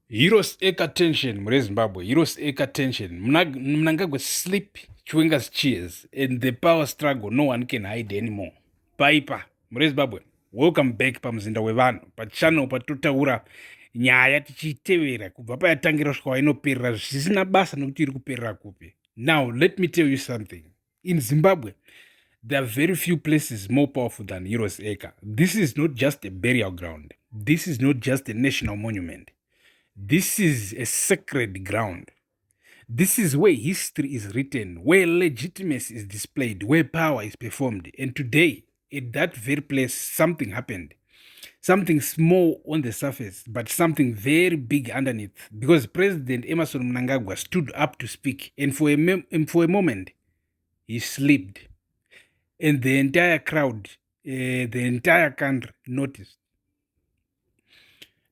Heroes eka tension mure Zimbabwe. Heroes eka tension. Mnangagwa sleep Chwenga's cheers. And the power struggle no one can hide anymore. Paipa mure Zimbabwe. Welcome back pamzinda wevanhu pachannel patotaura nyaya tichitevera kubva payatangira kusvika inoperera zvisina basa nokuti iri kuperera kupi. Now let me tell you something. In Zimbabwe there are very few places more powerful than Heroes Acre. This is not just a burial ground. This is not just a national monument. This is a sacred ground. This is where history is written, where legitimacy is displayed, where power is performed. And today, at that very place, something happened. Something small on the surface, but something very big underneath. Because President Emerson Mnangagwa stood up to speak, and for a moment, he slipped. And the entire crowd, the entire country noticed.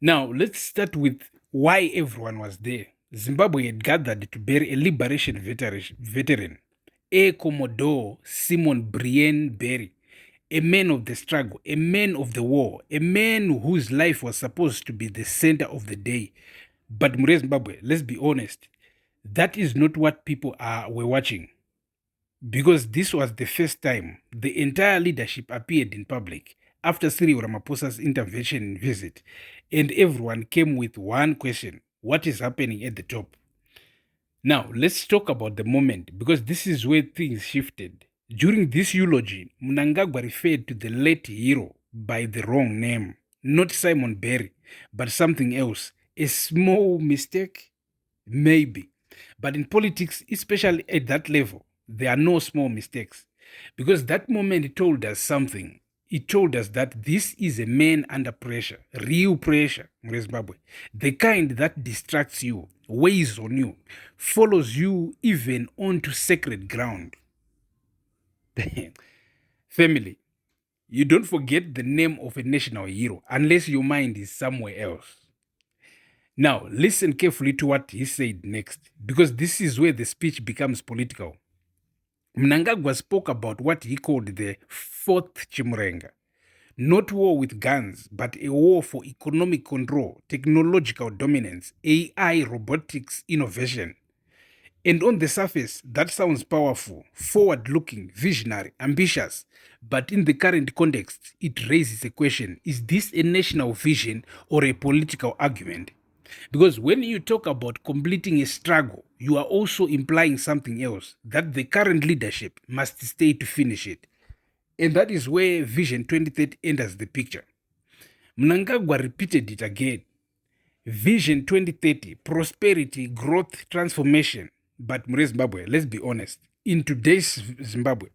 Now, let's start with why everyone was there. Zimbabwe had gathered to bury a liberation veteran, Air Commodore Simon Brian Bere, a man of the struggle, a man of the war, a man whose life was supposed to be the center of the day. But Mure Zimbabwe, let's be honest, that is not what people were watching. Because this was the first time the entire leadership appeared in public after Cyril Ramaphosa's intervention and visit, and everyone came with one question: what is happening at the top? Now, let's talk about the moment, because this is where things shifted. During this eulogy, Mnangagwa referred to the late hero by the wrong name, not Simon Bere, but something else. A small mistake? Maybe. But in politics, especially at that level, there are no small mistakes. Because that moment told us something. It told us that this is a man under pressure, real pressure, Zimbabwe. The kind that distracts you, weighs on you, follows you even onto sacred ground. Family, you don't forget the name of a national hero unless your mind is somewhere else. Now, listen carefully to what he said next, because this is where the speech becomes political. Mnangagwa spoke about what he called the fourth Chimurenga. Not war with guns, but a war for economic control, technological dominance, AI, robotics, innovation. And on the surface, that sounds powerful, forward-looking, visionary, ambitious. But in the current context, it raises a question: is this a national vision or a political argument? Because when you talk about completing a struggle, you are also implying something else, that the current leadership must stay to finish it. And that is where Vision 2030 enters the picture. Mnangagwa repeated it again. Vision 2030, prosperity, growth, transformation. But Mure Zimbabwe, let's be honest, in today's Zimbabwe,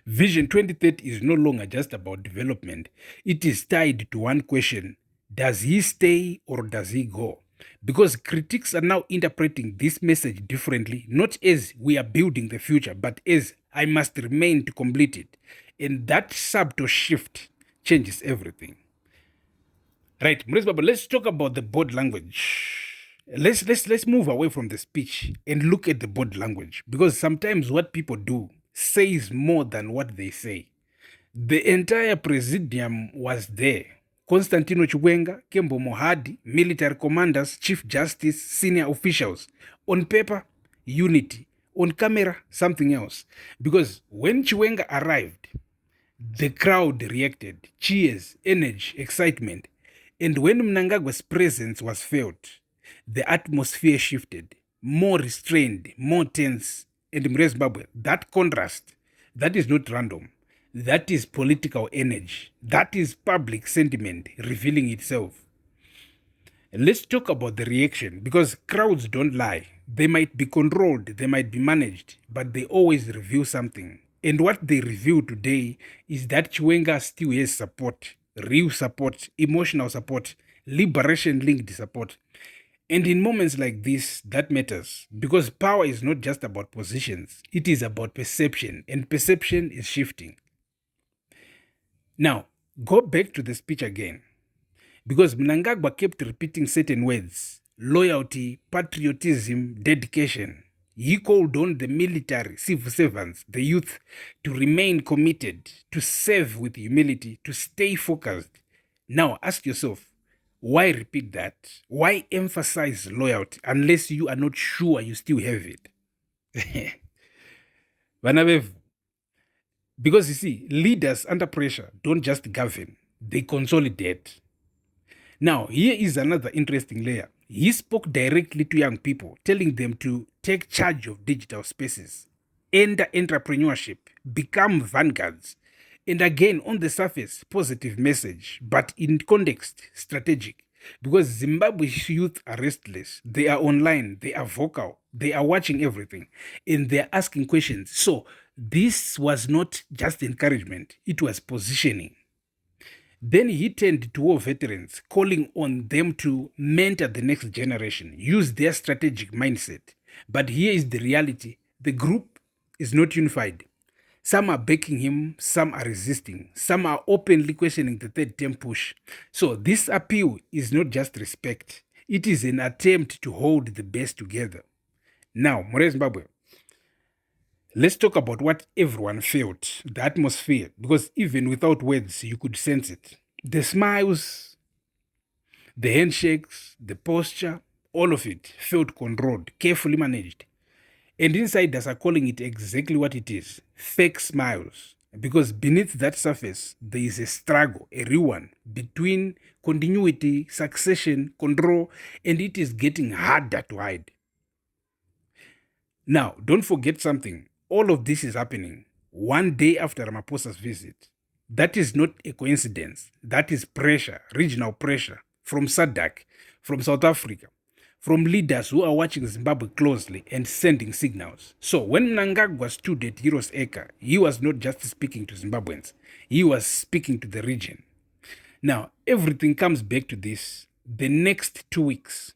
Vision 2030 is no longer just about development. It is tied to one question: does he stay or does he go? Because critics are now interpreting this message differently, not as we are building the future, but as I must remain to complete it. And that subtle shift changes everything. Right, Mrizbaba, let's talk about the body language. Let's move away from the speech and look at the body language, because sometimes what people do says more than what they say. The entire presidium was there. Constantino Chiwenga, Kembo Mohadi, military commanders, chief justice, senior officials. On paper, unity. On camera, something else. Because when Chiwenga arrived, the crowd reacted. Cheers, energy, excitement. And when Mnangagwa's presence was felt, the atmosphere shifted. More restrained, more tense. And Mure Zimbabwe, that contrast, that is not random. That is political energy. That is public sentiment revealing itself. Let's talk about the reaction, because crowds don't lie. They might be controlled, they might be managed, but they always reveal something. And what they reveal today is that Chiwenga still has support, real support, emotional support, liberation-linked support. And in moments like this, that matters, because power is not just about positions, it is about perception, and perception is shifting. Now, go back to the speech again, because Mnangagwa kept repeating certain words: loyalty, patriotism, dedication. He called on the military, civil servants, the youth to remain committed, to serve with humility, to stay focused. Now ask yourself, Why repeat that? Why emphasize loyalty unless you are not sure you still have it? Vana vevu. Because you see, leaders under pressure don't just govern, they consolidate. Now, here is another interesting layer. He spoke directly to young people, telling them to take charge of digital spaces, enter entrepreneurship, become vanguards. And again, on the surface, positive message, but in context, strategic. Because Zimbabwe's youth are restless, they are online, they are vocal, they are watching everything, and they are asking questions. So, this was not just encouragement, it was positioning. Then he turned to war veterans, calling on them to mentor the next generation, use their strategic mindset. But here is the reality: the group is not unified. Some are backing him, some are resisting, some are openly questioning the third term push. So, this appeal is not just respect, it is an attempt to hold the best together. Now, More Zimbabwe, let's talk about what everyone felt, the atmosphere, because even without words, you could sense it. The smiles, the handshakes, the posture, all of it felt controlled, carefully managed. And insiders are calling it exactly what it is: fake smiles. Because beneath that surface, there is a struggle, a real one, between continuity, succession, control, and it is getting harder to hide. Now, don't forget something. All of this is happening one day after Ramaphosa's visit. That is not a coincidence. That is pressure, regional pressure from SADC, from South Africa, from leaders who are watching Zimbabwe closely and sending signals. So when Mnangagwa stood at Heroes Acre, he was not just speaking to Zimbabweans, he was speaking to the region. Now, everything comes back to this. The next 2 weeks,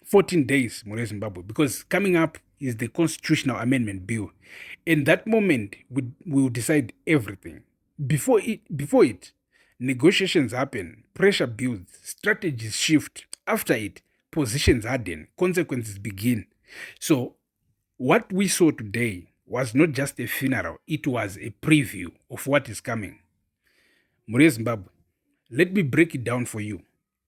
14 days, More Zimbabwe, because coming up is the Constitutional Amendment Bill. In that moment, we will decide everything. Before it, negotiations happen, pressure builds, strategies shift. After it, positions harden, consequences begin. So, what we saw today was not just a funeral, it was a preview of what is coming. More Zimbabwe, let me break it down for you.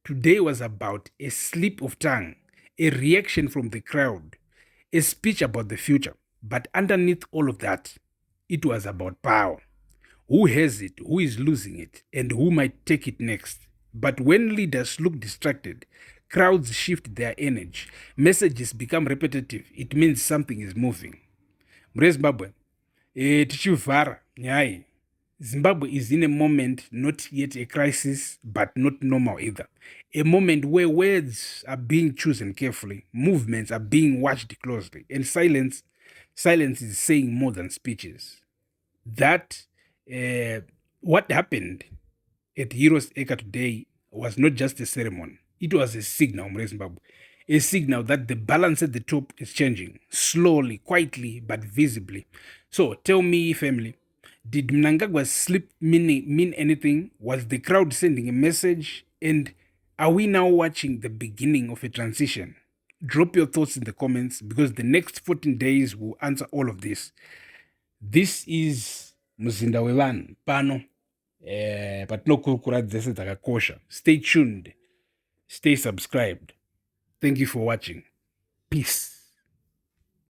Today was about a slip of tongue, a reaction from the crowd, a speech about the future. But underneath all of that, it was about power. Who has it, who is losing it, and who might take it next. But when leaders look distracted, crowds shift their energy, messages become repetitive, it means something is moving. Zimbabwe, tichivhara nyaya. Zimbabwe is in a moment, not yet a crisis, but not normal either. A moment where words are being chosen carefully, movements are being watched closely, and silence is saying more than speeches. That what happened at Heroes Acre today was not just a ceremony. It was a signal, Zimbabwe. A signal that the balance at the top is changing, slowly, quietly, but visibly. So tell me, family, did Mnangagwa's slip mean anything? Was the crowd sending a message? And are we now watching the beginning of a transition? Drop your thoughts in the comments because the next 14 days will answer all of this. This is Muzinda wevanhu pano patinokurukura dzese dzakakosha. Stay tuned, stay subscribed. Thank you for watching. Peace.